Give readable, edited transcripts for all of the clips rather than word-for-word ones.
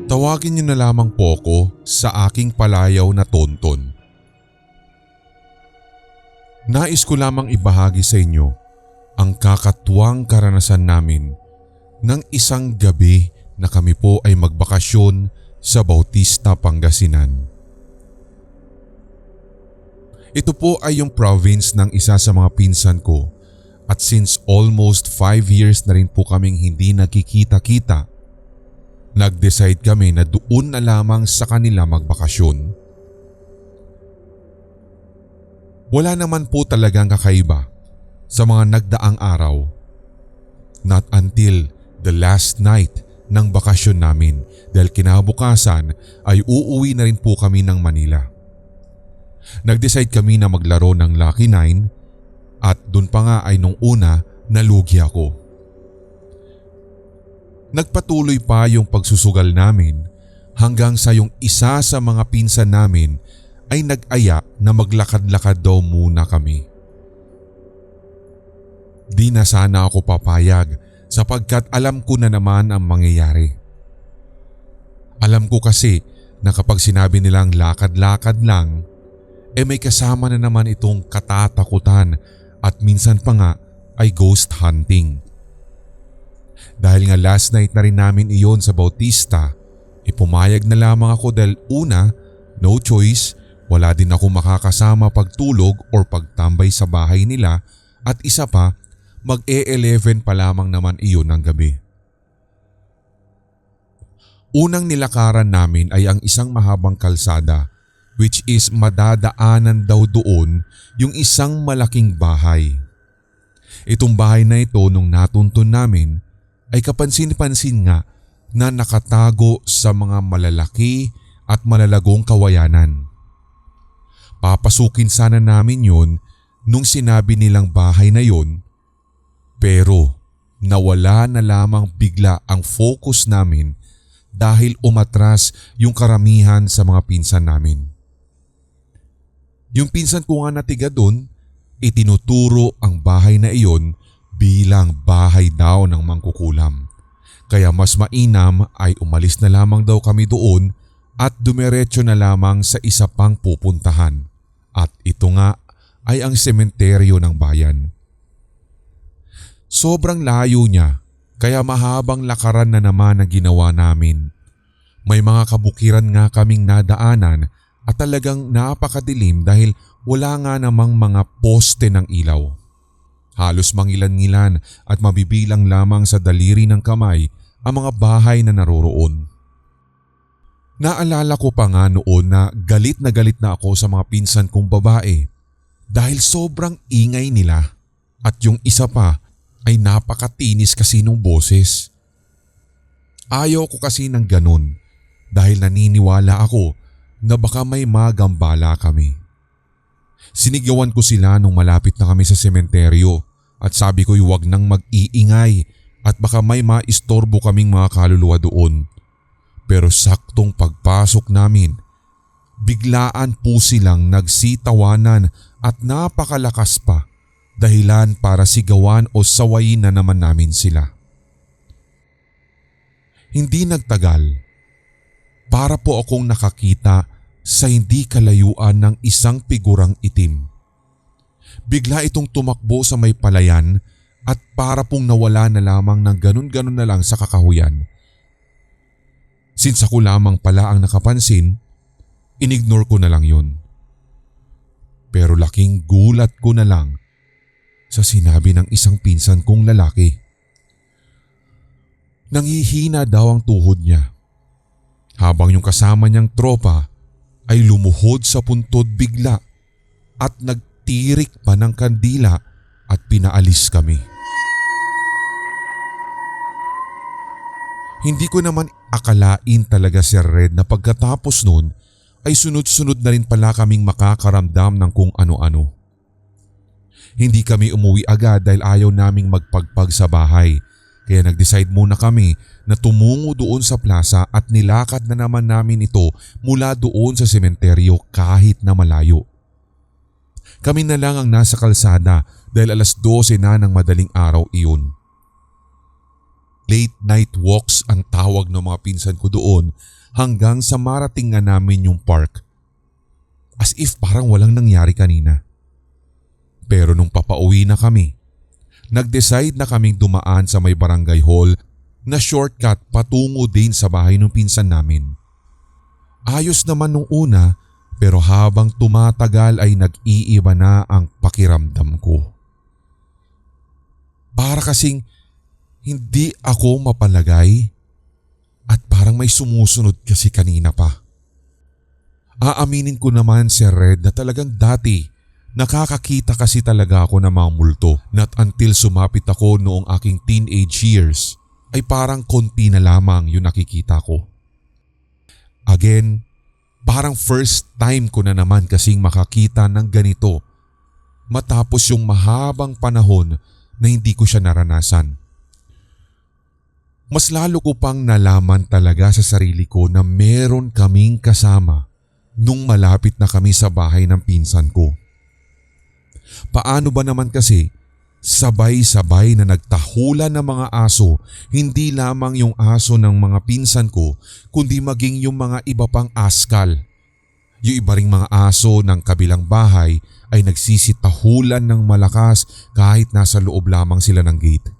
Tawagin niyo na lamang po ako sa aking palayaw na Tonton. Nais ko lamang ibahagi sa inyo ang kakatuwang karanasan namin ng isang gabi na kami po ay magbakasyon sa Bautista, Pangasinan. Ito po ay yung province ng isa sa mga pinsan ko at since almost 5 years na rin po kaming hindi nagkikita-kita, nag-decide kami na doon na lamang sa kanila magbakasyon. Wala naman po talagang kakaiba sa mga nagdaang araw. Not until the last night ng bakasyon namin dahil kinabukasan ay uuwi na rin po kami ng Manila. Nag-decide kami na maglaro ng Lucky 9 at doon pa nga ay nung una nalugi ako. Nagpatuloy pa yung pagsusugal namin hanggang sa yung isa sa mga pinsan namin ay nag-aya na maglakad-lakad daw muna kami. Di na sana ako papayag sapagkat alam ko na naman ang mangyayari. Alam ko kasi na kapag sinabi nilang lakad-lakad lang, may kasama na naman itong katatakutan at minsan pa nga ay ghost hunting. Dahil nga last night na rin namin iyon sa Bautista, pumayag na lamang ako dahil una, no choice, wala din ako makakasama pagtulog or pagtambay sa bahay nila at isa pa, mag-11 pa lamang naman iyon ng gabi. Unang nilakaran namin ay ang isang mahabang kalsada which is madadaanan daw doon yung isang malaking bahay. Itong bahay na ito nung natuntun namin ay kapansin-pansin nga na nakatago sa mga malalaki at malalagong kawayanan. Papasukin sana namin yon nung sinabi nilang bahay na yon, pero nawala na lamang bigla ang focus namin dahil umatras yung karamihan sa mga pinsan namin. Yung pinsan ko nga na tiga doon, itinuturo ang bahay na iyon bilang bahay daw ng mangkukulam. Kaya mas mainam ay umalis na lamang daw kami doon at dumiretso na lamang sa isa pang pupuntahan. At ito nga ay ang sementeryo ng bayan. Sobrang layo niya kaya mahabang lakaran na naman ang ginawa namin. May mga kabukiran nga kaming nadaanan at talagang napakadilim dahil wala nga namang mga poste ng ilaw. Halos mangilan-ngilan at mabibilang lamang sa daliri ng kamay ang mga bahay na naroroon. Naalala ko pa nga noon na galit na ako sa mga pinsan kong babae dahil sobrang ingay nila at yung isa pa ay napakatinis kasi nung boses. Ayaw ko kasi ng ganun dahil naniniwala ako na baka may magambala kami. Sinigawan ko sila nung malapit na kami sa sementeryo at sabi ko huwag nang mag-iingay at baka may maistorbo kaming mga kaluluwa doon. Pero saktong pagpasok namin, biglaan po silang nagsitawanan at napakalakas pa dahilan para sigawan o sawayin na naman namin sila. Hindi nagtagal, para po akong nakakita sa hindi kalayuan ng isang figurang itim. Bigla itong tumakbo sa may palayan at para pong nawala na lamang ng ganun-ganun na lang sa kakahuyan. Since ako lamang pala ang nakapansin, inignore ko na lang yun. Pero laking gulat ko na lang sa sinabi ng isang pinsan kong lalaki. Nanghihina daw ang tuhod niya. Habang yung kasama niyang tropa ay lumuhod sa puntod bigla at nagtirik pa ng kandila at pinaalis kami. Hindi ko naman akalain talaga, Sir Red, na pagkatapos nun ay sunod-sunod na rin pala kaming makakaramdam ng kung ano-ano. Hindi kami umuwi agad dahil ayaw naming magpagpag sa bahay. Kaya nag-decide muna kami na tumungo doon sa plaza at nilakad na naman namin ito mula doon sa sementeryo kahit na malayo. Kami na lang ang nasa kalsada dahil 12:00 na ng madaling araw iyon. Late night walks ang tawag ng mga pinsan ko doon hanggang sa marating nga namin yung park. As if parang walang nangyari kanina. Pero nung papauwi na kami, nag-decide na kaming dumaan sa may barangay hall na shortcut patungo din sa bahay ng pinsan namin. Ayos naman nung una pero habang tumatagal ay nag-iiba na ang pakiramdam ko. Para kasing hindi ako mapalagay at parang may sumusunod kasi kanina pa. Aaminin ko naman, Sir Red, na talagang dati nakakakita kasi talaga ako ng mga multo, not until sumapit ako noong aking teenage years ay parang konti na lamang yung nakikita ko. Again, parang first time ko na naman kasing makakita ng ganito matapos yung mahabang panahon na hindi ko siya naranasan. Mas lalo ko pang nalaman talaga sa sarili ko na meron kaming kasama nung malapit na kami sa bahay ng pinsan ko. Paano ba naman kasi sabay-sabay na nagtahulan ng mga aso, hindi lamang yung aso ng mga pinsan ko kundi maging yung mga iba pang askal. Yung iba ring mga aso ng kabilang bahay ay nagsisitahulan ng malakas kahit nasa loob lamang sila ng gate.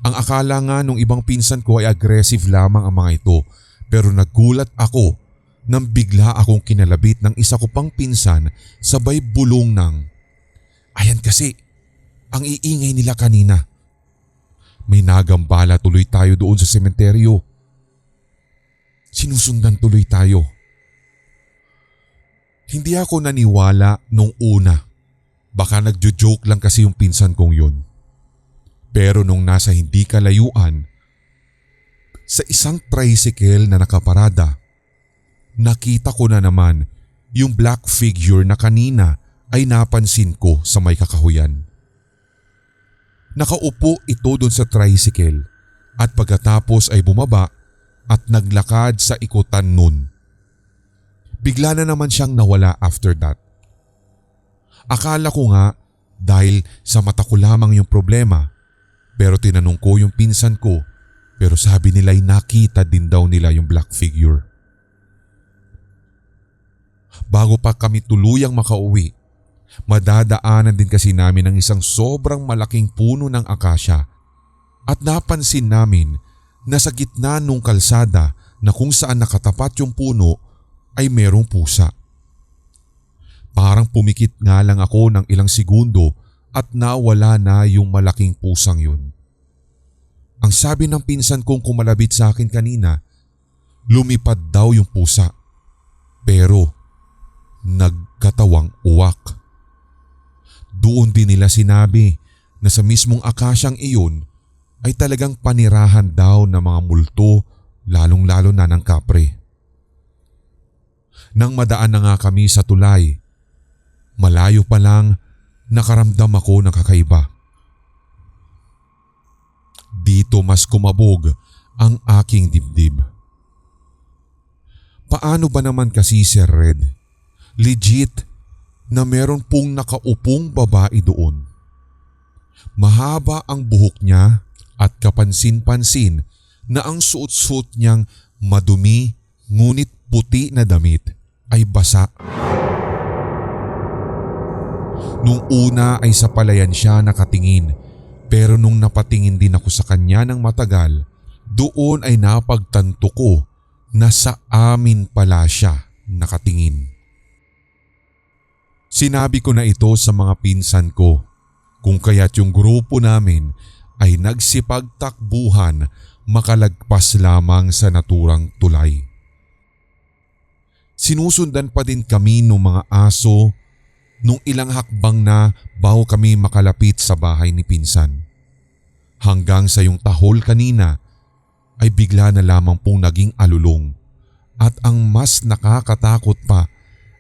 Ang akala nga nung ibang pinsan ko ay aggressive lamang ang mga ito pero nagulat ako nang bigla akong kinalabit ng isa ko pang pinsan sabay bulong ng, "Ayan kasi, ang iingay nila kanina." May nagambala tuloy tayo doon sa sementeryo. Sinusundan tuloy tayo. Hindi ako naniwala nung una. Baka nagjo-joke lang kasi yung pinsan kong yun. Pero nung nasa hindi kalayuan, sa isang tricycle na nakaparada, nakita ko na naman yung black figure na kanina ay napansin ko sa may kakahuyan. Nakaupo ito dun sa tricycle at pagkatapos ay bumaba at naglakad sa ikutan nun. Bigla na naman siyang nawala after that. Akala ko nga dahil sa mata ko lamang yung problema. Pero tinanong ko yung pinsan ko pero sabi nila ay nakita din daw nila yung black figure. Bago pa kami tuluyang makauwi, madadaanan din kasi namin ang isang sobrang malaking puno ng akasya at napansin namin na sa gitna nung kalsada na kung saan nakatapat yung puno ay merong pusa. Parang pumikit nga lang ako ng ilang segundo at nawala na yung malaking pusang yun. Ang sabi ng pinsan kong kumalabit sa akin kanina, lumipad daw yung pusa pero nagkatawang uwak. Doon din nila sinabi na sa mismong akasyang iyon ay talagang panirahan daw ng mga multo lalong-lalo na ng kapre. Nang madaan na nga kami sa tulay, malayo pa lang nakaramdam ako ng kakaiba. Dito mas kumabog ang aking dibdib. Paano ba naman kasi, Sir Red? Legit na meron pong nakaupong babae doon. Mahaba ang buhok niya at kapansin-pansin na ang suot-suot niyang madumi ngunit puti na damit ay basa. Nung una ay sa palayan siya nakatingin pero nung napatingin din ako sa kanya ng matagal, doon ay napagtanto ko na sa amin pala siya nakatingin. Sinabi ko na ito sa mga pinsan ko kung kaya't yung grupo namin ay nagsipagtakbuhan makalagpas lamang sa naturang tulay. Sinusundan pa din kami ng mga aso nung ilang hakbang na bago kami makalapit sa bahay ni pinsan. Hanggang sa yung tahol kanina ay bigla na lamang pong naging alulong at ang mas nakakatakot pa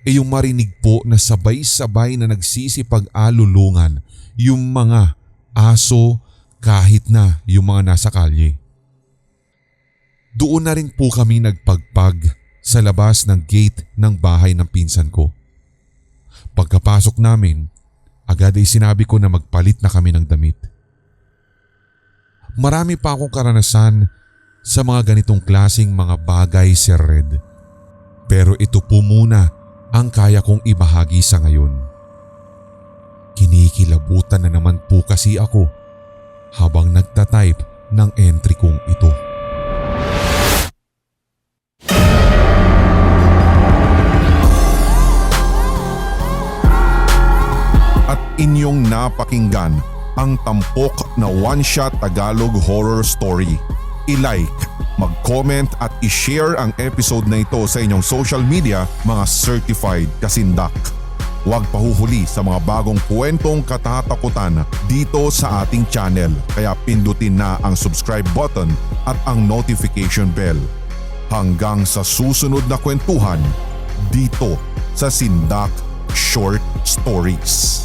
ay yung marinig po na sabay-sabay na nagsisipag-alulungan yung mga aso kahit na yung mga nasa kalye. Doon na rin po kami nagpagpag sa labas ng gate ng bahay ng pinsan ko. Pagkapasok pagpasok namin, agad ay sinabi ko na magpalit na kami ng damit. Marami pa akong karanasan sa mga ganitong klasing mga bagay, Sir Red. Pero ito po muna ang kaya kong ibahagi sa ngayon. Kinikilabutan na naman po kasi ako habang nagtatype ng entry kong ito. At inyong napakinggan ang tampok na one-shot Tagalog horror story. I-like, mag-comment at i-share ang episode na ito sa inyong social media, mga certified kasindak. Huwag pahuhuli sa mga bagong kwentong katatakutan dito sa ating channel, kaya pindutin na ang subscribe button at ang notification bell. Hanggang sa susunod na kwentuhan dito sa Sindak Short Stories.